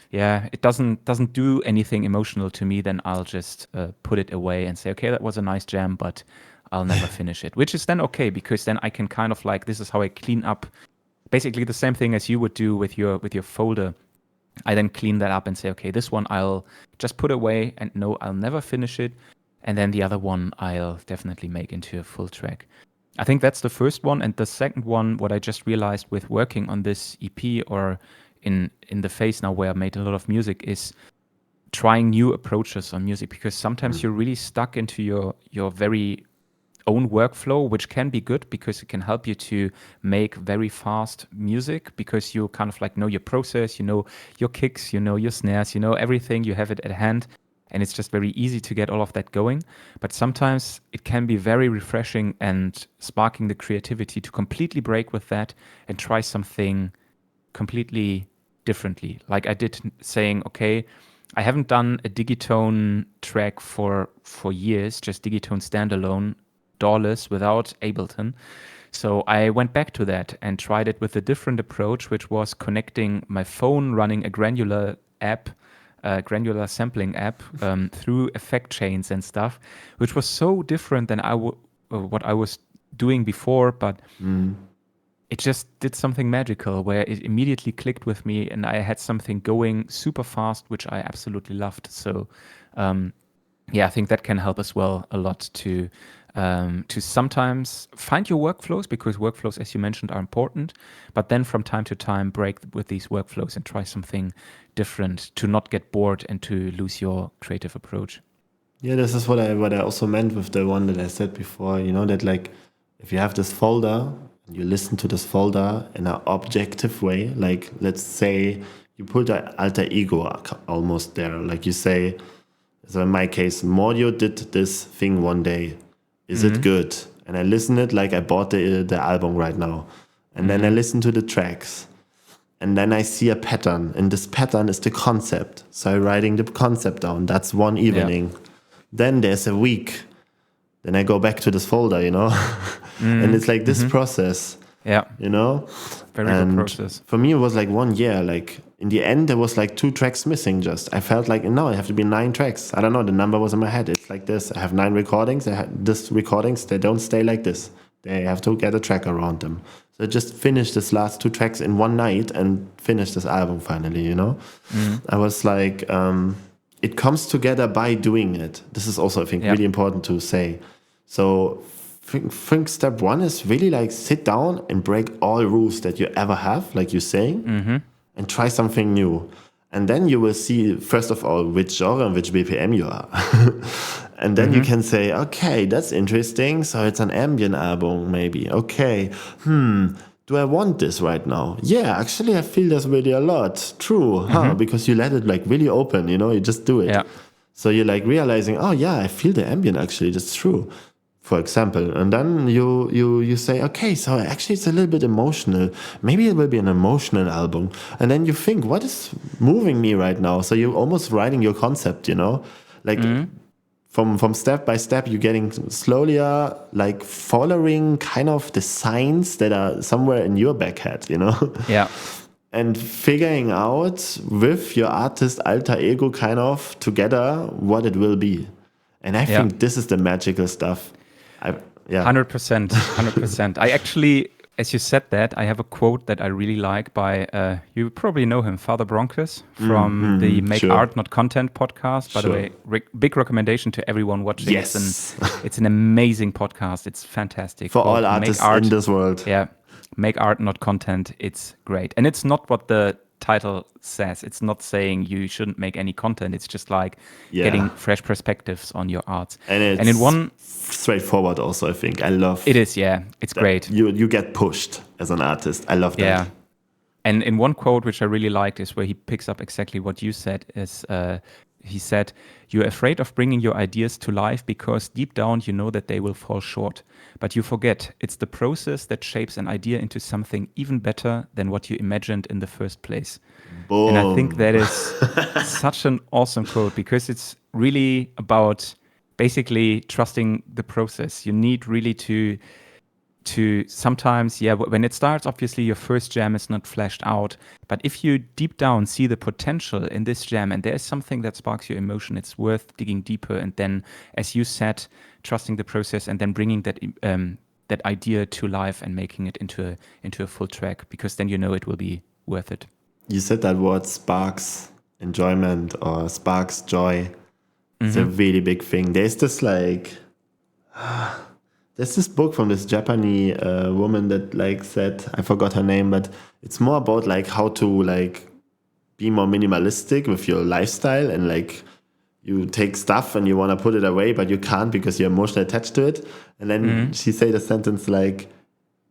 yeah, it doesn't do anything emotional to me, then I'll just put it away and say, okay, that was a nice jam, but I'll never finish it, which is then okay, because then I can kind of like, this is how I clean up, basically the same thing as you would do with your folder. I then clean that up and say, okay, this one I'll just put away and no, I'll never finish it. And then the other one I'll definitely make into a full track. I think that's the first one. And the second one, what I just realized with working on this EP, or in the phase now where I made a lot of music, is trying new approaches on music, because sometimes you're really stuck into your very own workflow, which can be good because it can help you to make very fast music, because you kind of like know your process, you know your kicks, you know your snares, you know everything, you have it at hand, and it's just very easy to get all of that going. But sometimes it can be very refreshing and sparking the creativity to completely break with that and try something completely differently. Like I did, saying, okay, I haven't done a Digitone track for years, just Digitone standalone, DAWless, without Ableton. So I went back to that and tried it with a different approach, which was connecting my phone, running a granular sampling app through effect chains and stuff, which was so different than what I was doing before, but it just did something magical where it immediately clicked with me, and I had something going super fast, which I absolutely loved. So I think that can help as well a lot to sometimes find your workflows, because workflows, as you mentioned, are important, but then from time to time break with these workflows and try something different to not get bored and to lose your creative approach. Yeah, this is what I also meant with the one that I said before, that like if you have this folder and you listen to this folder in an objective way, like let's say you put an alter ego almost there, like you say, so in my case, Mordio did this thing one day. Is it good? And I listen it like I bought the album right now. And then I listen to the tracks. And then I see a pattern. And this pattern is the concept. So I'm writing the concept down. That's one evening. Yeah. Then there's a week. Then I go back to this folder, And it's like this process. Yeah. Very good process. For me, it was like 1 year. Like in the end, there was like 2 tracks missing just. I felt like, no, it have to be 9 tracks. I don't know. The number was in my head. It's like this. I have 9 recordings. This recordings, they don't stay like this. They have to get a track around them. So I just finished this last 2 tracks in one night and finished this album finally, I was like, it comes together by doing it. This is also, I think, really important to say. So I think step 1 is really like sit down and break all rules that you ever have, like you're saying, and try something new. And then you will see, first of all, which genre and which BPM you are. And then you can say, okay, that's interesting. So it's an ambient album, maybe. Okay, do I want this right now? Yeah, actually, I feel this really a lot. True, because you let it like really open, you just do it. Yeah. So you're like realizing, oh yeah, I feel the ambient actually, that's true. For example, and then you say, okay, so actually it's a little bit emotional. Maybe it will be an emotional album. And then you think, what is moving me right now? So you're almost writing your concept, like from step by step, you're getting slowly like following kind of the signs that are somewhere in your back head, Yeah. And figuring out with your artist alter ego kind of together what it will be. And I think this is the magical stuff. 100%. I actually, as you said that, I have a quote that I really like by, you probably know him, Father Broncos from the Make Art Not Content podcast. By the way, big recommendation to everyone watching. Yes. It's an amazing podcast. It's fantastic. For all artists in this world. Yeah. Make art, not content. It's great. And it's not what the title says. It's not saying you shouldn't make any content. It's just like Yeah. getting fresh perspectives on your art. And it's in one, straightforward also, I think. I love it is, yeah, it's that great. You get pushed as an artist. I love that. Yeah. And in one quote, which I really liked, is where he picks up exactly what you said, is he said, "You're afraid of bringing your ideas to life because deep down you know that they will fall short. But you forget, it's the process that shapes an idea into something even better than what you imagined in the first place." Boom. And I think that is such an awesome quote, because it's really about basically trusting the process. You need really to sometimes, when it starts, obviously your first jam is not fleshed out, but if you deep down see the potential in this jam and there's something that sparks your emotion, it's worth digging deeper, and then, as you said, trusting the process and then bringing that idea to life and making it into a full track, because then you know it will be worth it. You said that word sparks enjoyment or sparks joy. It's a really big thing. There's this there's this book from this Japanese woman that said, I forgot her name, but it's more about how to be more minimalistic with your lifestyle, and you take stuff and you want to put it away, but you can't because you're emotionally attached to it. And then she said a sentence like,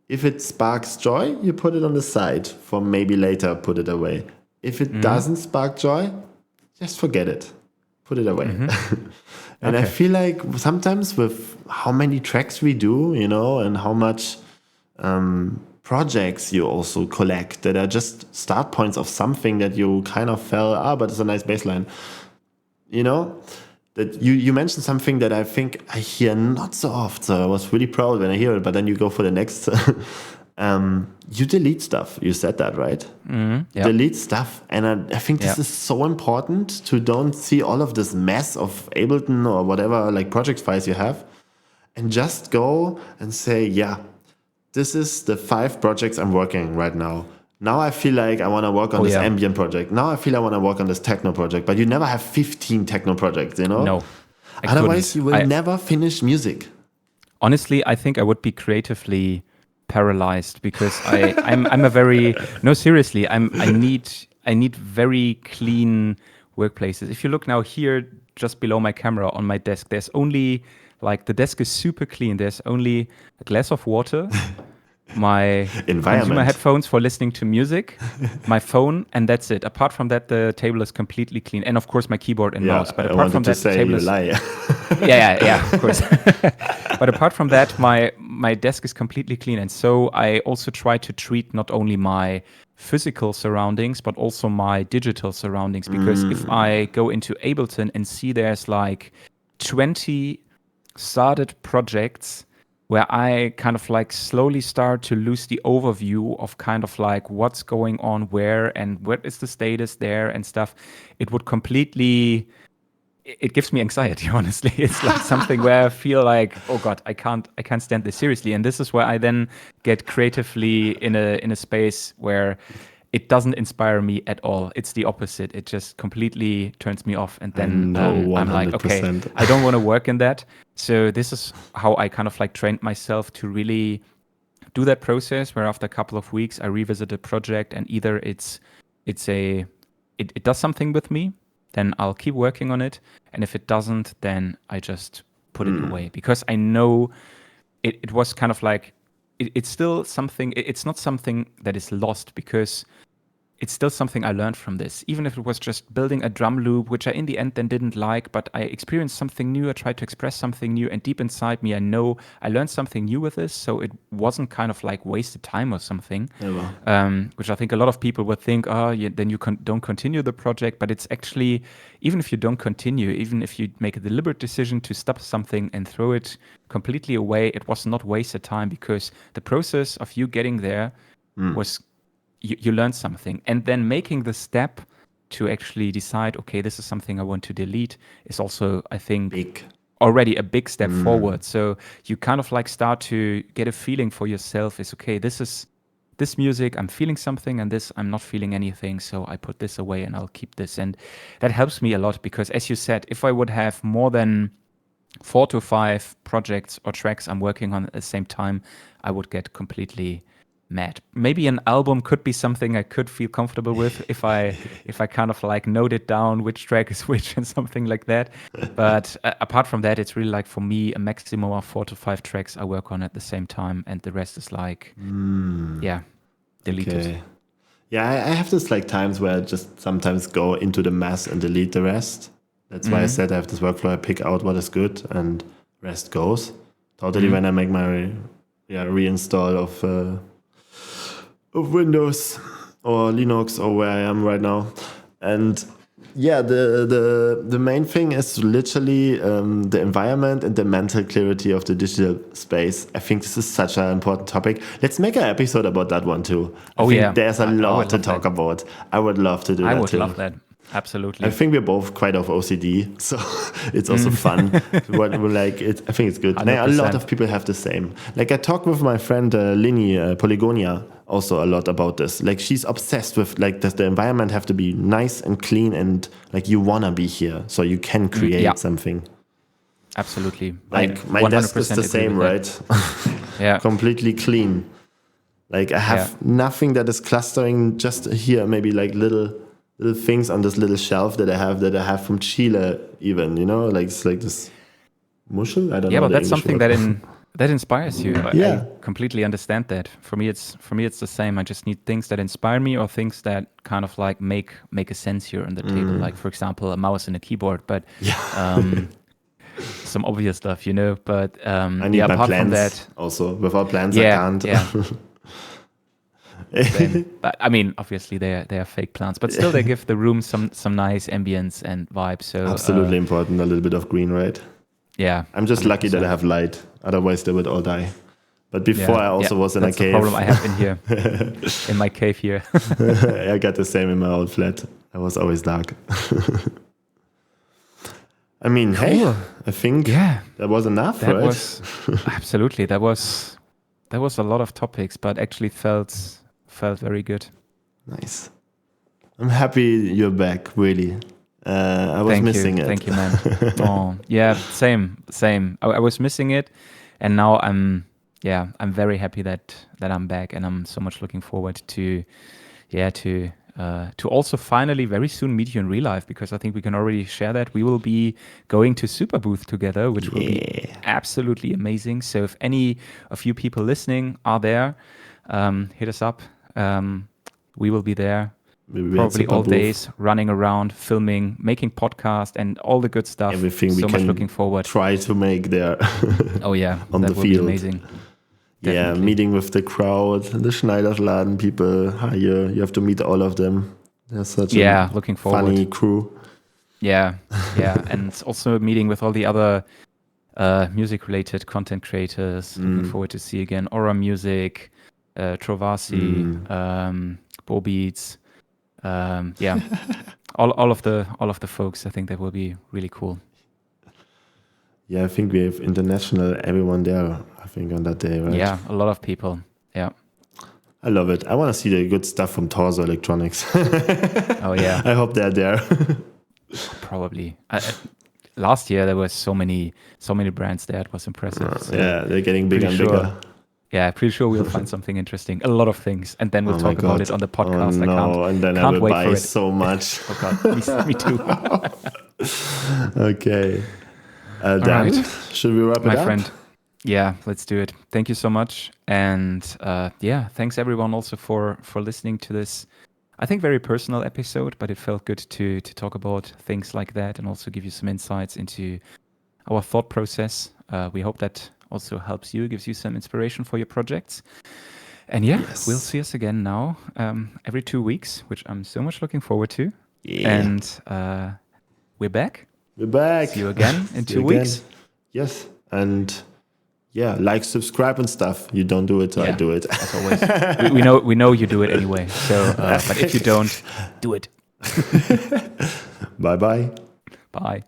if it sparks joy, you put it on the side for maybe later put it away. If it doesn't spark joy, just forget it. Put it away. And I feel like sometimes with how many tracks we do, and how much projects you also collect that are just start points of something that you kind of felt, but it's a nice baseline. That you mentioned something that I think I hear not so often. So I was really proud when I hear it, but then you go for the next. You delete stuff. You said that, right? Delete stuff. And I think this is so important to don't see all of this mess of Ableton or whatever, project files you have, and just go and say, yeah, this is the 5 projects I'm working right now. Now I feel like I want to work on this ambient project. Now I feel I want to work on this techno project. But you never have 15 techno projects, No. Otherwise, you will never finish music. Honestly, I think I would be creatively paralyzed, because I'm a very seriously, I need very clean workplaces. If you look now here just below my camera on my desk, there's only the desk is super clean. There's only a glass of water, my consumer headphones for listening to music, my phone, and that's it. Apart from that, the table is completely clean, and of course my keyboard and mouse. But apart from that, the table is yeah, of course. But apart from that, my desk is completely clean, and so I also try to treat not only my physical surroundings but also my digital surroundings, because if I go into Ableton and see there's 20 started projects where I kind of slowly start to lose the overview of kind of what's going on where and what is the status there and stuff, it would completely, it gives me anxiety, honestly. It's something where I feel oh God, I can't stand this seriously. And this is where I then get creatively in a space where it doesn't inspire me at all. It's the opposite. It just completely turns me off. And then I'm okay, I don't want to work in that. So this is how I kind of trained myself to really do that process, where after a couple of weeks I revisit a project, and either it does something with me, then I'll keep working on it. And if it doesn't, then I just put it away, because I know it was kind of it's still something. It's not something that is lost, because it's still something I learned from this. Even if it was just building a drum loop, which I in the end then didn't like, but I experienced something new, I tried to express something new, and deep inside me I know I learned something new with this, so it wasn't kind of wasted time or something. Which I think a lot of people would think, then you don't continue the project, but it's actually, even if you don't continue, even if you make a deliberate decision to stop something and throw it completely away, it was not wasted time, because the process of you getting there was, you learned something. And then making the step to actually decide, okay, this is something I want to delete, is also, I think, already a big step forward. So you kind of start to get a feeling for yourself, is okay, this music, I'm feeling something, and this, I'm not feeling anything. So I put this away and I'll keep this. And that helps me a lot, because as you said, if I would have more than 4 to 5 projects or tracks I'm working on at the same time, I would get completely mad. Maybe an album could be something I could feel comfortable with if I kind of like noted down which track is which and something like that. But apart from that, it's really like for me a maximum of 4 to 5 tracks I work on at the same time, and the rest is like deleted. Okay. Yeah, I have this like times where I just sometimes go into the mess and delete the rest. That's why I said I have this workflow. I pick out what is good and rest goes. Totally when I make my reinstall of Windows or Linux or where I am right now. And yeah, the main thing is literally the environment and the mental clarity of the digital space. I think this is such an important topic. Let's make an episode about that one too. I think there's a lot to talk about. I would love to do that too. I would love that. Absolutely. I think we're both quite of OCD, so it's also fun. I think it's good. 100%. A lot of people have the same. Like I talked with my friend Lini Polygonia also a lot about this. Like she's obsessed with like does the environment have to be nice and clean and like you wanna be here so you can create something. Absolutely. Like my desk is the same, right? Yeah. Completely clean. Like I have nothing that is clustering just here, maybe like little things on this little shelf that I have from Chile even, you know, like it's like this muschel. I don't know. Yeah, but that's something that inspires you. Yeah. I completely understand that. For me it's the same. I just need things that inspire me or things that kind of like make a sense here on the table. Like for example, a mouse and a keyboard, but some obvious stuff, you know. But I need my apart plans from that, also. Without plans I can't. Yeah. Same. But I mean, obviously they are fake plants, but still they give the room some nice ambience and vibe. So absolutely important. A little bit of green, right? Yeah. I'm just 100%. Lucky that I have light. Otherwise they would all die. But before I also was in a cave. That's the problem I have in here, in my cave here. I got the same in my old flat. I was always dark. I mean, cool. Hey, I think that was enough, that right? Was, absolutely. That was a lot of topics, but actually felt very good. Nice. I'm happy you're back, really. I was missing it. Thank you, man. Oh, yeah, same. I was missing it, and now I'm very happy that I'm back, and I'm so much looking forward to also finally very soon meet you in real life, because I think we can already share that we will be going to Super Booth together, which will be absolutely amazing. So if any of you people listening are there, hit us up. We will be there. Probably all days, running around, filming, making podcast, and all the good stuff. Everything so we much can looking forward. Try to make there. Oh yeah, on that the will field. Be amazing. Yeah, Definitely. meeting with the crowd, the Schneidersladen people. You have to meet all of them. They're such a looking forward. Funny crew. Yeah, and also meeting with all the other music-related content creators. Looking forward to see again Aura Music, Trovasi, Bo Beats. All of the folks. I think that will be really cool. Yeah, I think we have international everyone there, I think, on that day, right? Yeah, a lot of people. Yeah. I love it. I want to see the good stuff from Torso Electronics. Oh, yeah. I hope they're there. Probably. Last year, there were so many brands there. It was impressive. So yeah, they're getting bigger and bigger. Yeah, pretty sure we'll find something interesting. A lot of things. And then we'll talk about it on the podcast. And then I will buy so much. Oh, God. Me too. Okay. Dan, should we wrap it up? My friend. Yeah, let's do it. Thank you so much. And thanks everyone also for listening to this, I think, very personal episode, but it felt good to talk about things like that and also give you some insights into our thought process. We hope that also helps you, gives you some inspiration for your projects. And we'll see us again now every 2 weeks, which I'm so much looking forward to. Yeah. And we're back. We're back. See you again in 2 weeks. Yes. And like, subscribe and stuff. You don't do it, so I do it. As always. we know you do it anyway. So, but if you don't, do it. Bye-bye. Bye.